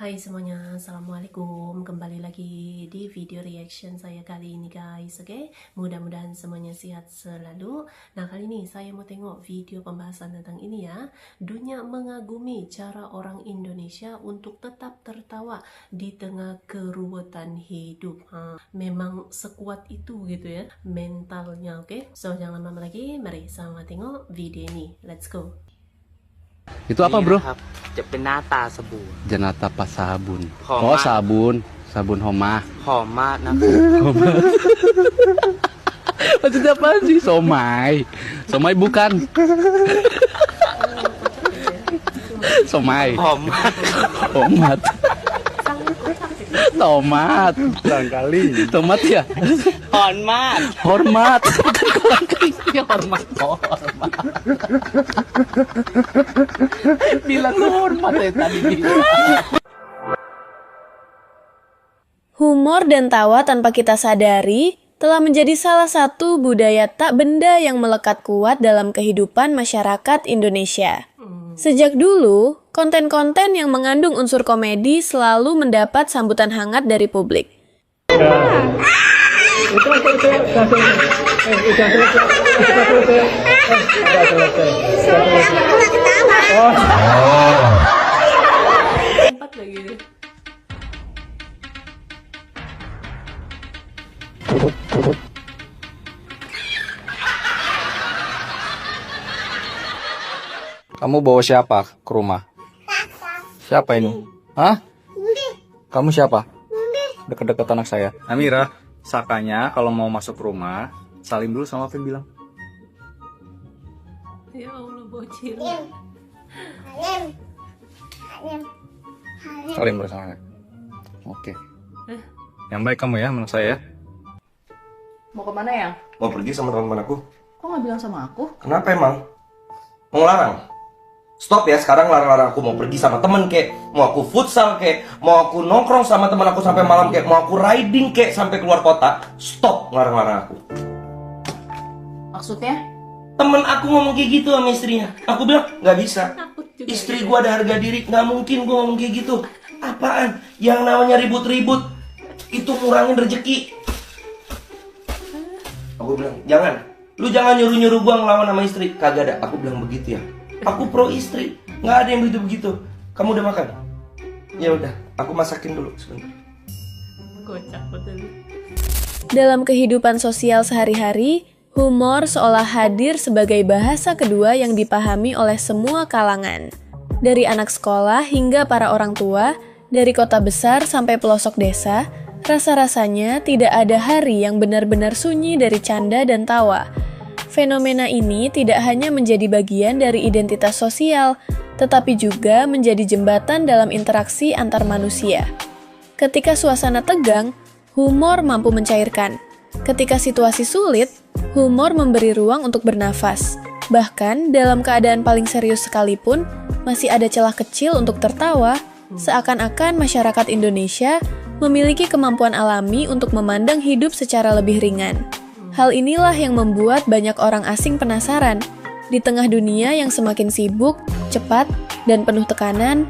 Hai semuanya, Assalamualaikum. Kembali lagi di video reaction saya kali ini guys. Oke, mudah-mudahan semuanya sehat selalu. Nah, kali ini saya mau tengok video pembahasan tentang ini ya. Dunia mengagumi cara orang Indonesia untuk tetap tertawa di tengah keruwetan hidup. Memang sekuat itu gitu ya mentalnya. Oke, so jangan lama lagi, mari sama tengok video ini. Let's go. Itu apa bro? จะเป็นหน้าตาสบู่ Janata pas sabun. Homa. Oh sabun Homa. หอมมากนะครับ Maksudnya apa sih? Somai bukan. Somai. หอมมาก Tomat. Tomat. Barangkali. Tomat ya. หอมมาก Hormat. Ya hormat. Bilang lu hormat ya tadi. Humor dan tawa tanpa kita sadari telah menjadi salah satu budaya tak benda yang melekat kuat dalam kehidupan masyarakat Indonesia. Sejak dulu, konten-konten yang mengandung unsur komedi selalu mendapat sambutan hangat dari publik. Empat lagi deh. Kamu bawa siapa ke rumah? Siapa ini? Hah? Kamu siapa? Deket-deket anak saya. Amira, sakanya kalau mau masuk rumah, salim dulu sama apa yang bilang. Ya Allah, bocil. Salim dulu sama saya. Oke. Yang baik kamu ya, menurut saya ya. Mau kemana ya? Mau pergi sama teman-teman aku. Kok nggak bilang sama aku? Kenapa emang? Mau larang? Stop ya, sekarang larang-larang aku mau pergi sama temen kek, mau aku futsal kek, mau aku nongkrong sama teman aku sampai malam kek, mau aku riding kek sampai keluar kota. Stop larang-larang aku. Maksudnya? Temen aku ngomong kayak gitu sama istrinya. Aku bilang nggak bisa. Istri gua ada harga diri, nggak mungkin gua ngomong kayak gitu. Apaan? Yang namanya ribut-ribut itu ngurangin rezeki. Aku bilang jangan. Lu jangan nyuruh-nyuruh gua ngelawan sama istri. Kagak ada. Aku bilang begitu ya. Aku pro istri, nggak ada yang begitu-begitu. Kamu udah makan? Ya udah, aku masakin dulu sebentar. Kocak betul. Dalam kehidupan sosial sehari-hari, humor seolah hadir sebagai bahasa kedua yang dipahami oleh semua kalangan. Dari anak sekolah hingga para orang tua, dari kota besar sampai pelosok desa, rasa-rasanya tidak ada hari yang benar-benar sunyi dari canda dan tawa. Fenomena ini tidak hanya menjadi bagian dari identitas sosial, tetapi juga menjadi jembatan dalam interaksi antar manusia. Ketika suasana tegang, humor mampu mencairkan. Ketika situasi sulit, humor memberi ruang untuk bernafas. Bahkan, dalam keadaan paling serius sekalipun, masih ada celah kecil untuk tertawa, seakan-akan masyarakat Indonesia memiliki kemampuan alami untuk memandang hidup secara lebih ringan. Hal inilah yang membuat banyak orang asing penasaran. Di tengah dunia yang semakin sibuk, cepat, dan penuh tekanan,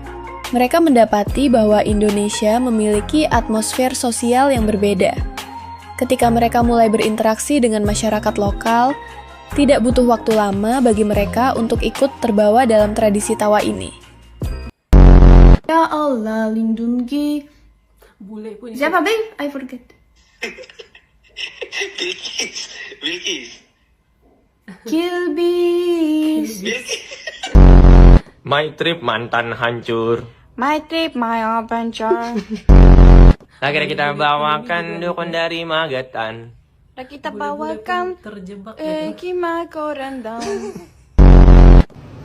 mereka mendapati bahwa Indonesia memiliki atmosfer sosial yang berbeda. Ketika mereka mulai berinteraksi dengan masyarakat lokal, tidak butuh waktu lama bagi mereka untuk ikut terbawa dalam tradisi tawa ini. Ya Allah, lindungi. Bule pun. Siapa, babe? I forget. Bilkis Kilbis. My trip mantan hancur. My trip, my adventure. Akhirnya kita bawakan dukun dari Magatan. Kita bawakan terjebak. Kima Korandang.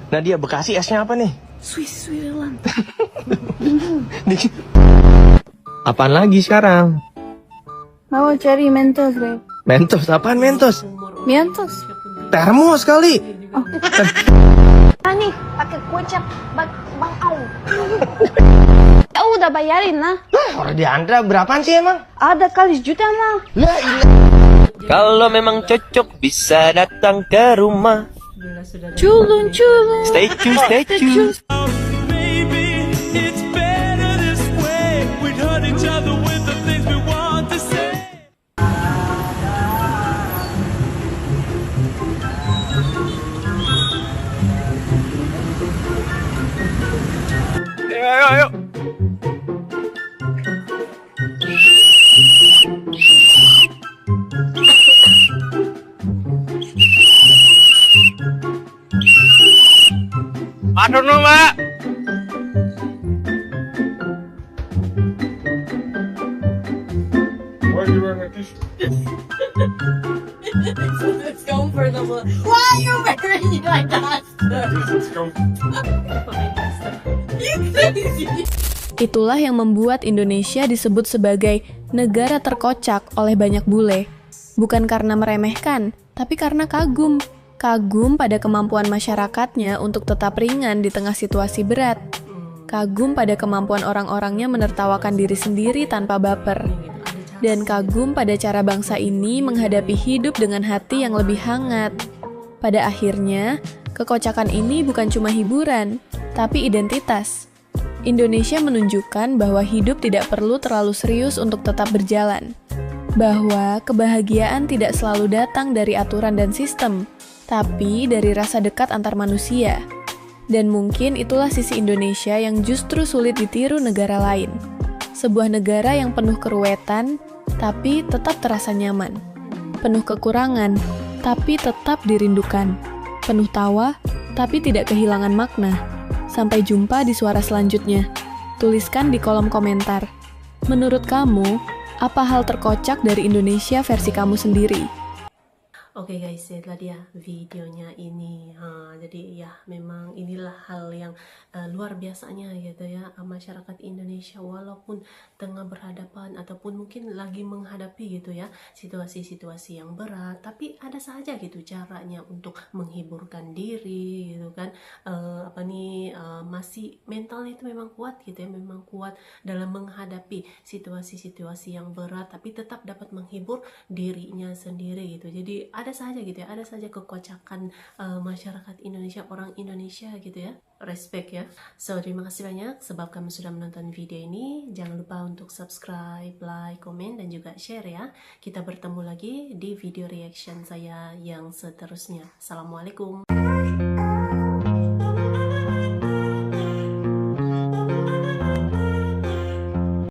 Nadia, Bekasi esnya apa nih? Switzerland. Apaan lagi sekarang? Mau cari Mentos, babe. Mentos, apaan Mentos? Mentos. Termos kali. Nih, pakai kocap Bang Au. Ya udah bayarin lah. Orang di Andra berapaan sih emang? Ada kali juta lah. Kalau memang cocok bisa datang ke rumah. Culun. Stay tune. ayo. Masuk dulu, Mbak. Let's go for the one. Why are you wearing it like that? You crazy. Itulah yang membuat Indonesia disebut sebagai negara terkocak oleh banyak bule. Bukan karena meremehkan, tapi karena kagum. Kagum pada kemampuan masyarakatnya untuk tetap ringan di tengah situasi berat. Kagum pada kemampuan orang-orangnya menertawakan diri sendiri tanpa baper. Dan kagum pada cara bangsa ini menghadapi hidup dengan hati yang lebih hangat. Pada akhirnya, kekocakan ini bukan cuma hiburan, tapi identitas. Indonesia menunjukkan bahwa hidup tidak perlu terlalu serius untuk tetap berjalan. Bahwa kebahagiaan tidak selalu datang dari aturan dan sistem, tapi dari rasa dekat antar manusia. Dan mungkin itulah sisi Indonesia yang justru sulit ditiru negara lain. Sebuah negara yang penuh keruwetan, tapi tetap terasa nyaman. Penuh kekurangan, tapi tetap dirindukan. Penuh tawa, tapi tidak kehilangan makna. Sampai jumpa di suara selanjutnya. Tuliskan di kolom komentar. Menurut kamu, apa hal terkocak dari Indonesia versi kamu sendiri? Oke guys, itulah dia videonya ini. Jadi ya memang inilah hal yang luar biasanya gitu ya, masyarakat Indonesia walaupun tengah berhadapan ataupun mungkin lagi menghadapi gitu ya situasi-situasi yang berat, tapi ada saja gitu caranya untuk menghiburkan diri gitu kan. Masih mentalnya itu memang kuat gitu ya, memang kuat dalam menghadapi situasi-situasi yang berat, tapi tetap dapat menghibur dirinya sendiri gitu. Jadi ada saja gitu ya, ada saja kekocakan masyarakat Indonesia, orang Indonesia gitu ya. Respect ya. So terima kasih banyak sebab kamu sudah menonton video ini. Jangan lupa untuk subscribe, like, komen, dan juga share ya. Kita bertemu lagi di video reaction saya yang seterusnya. Assalamualaikum.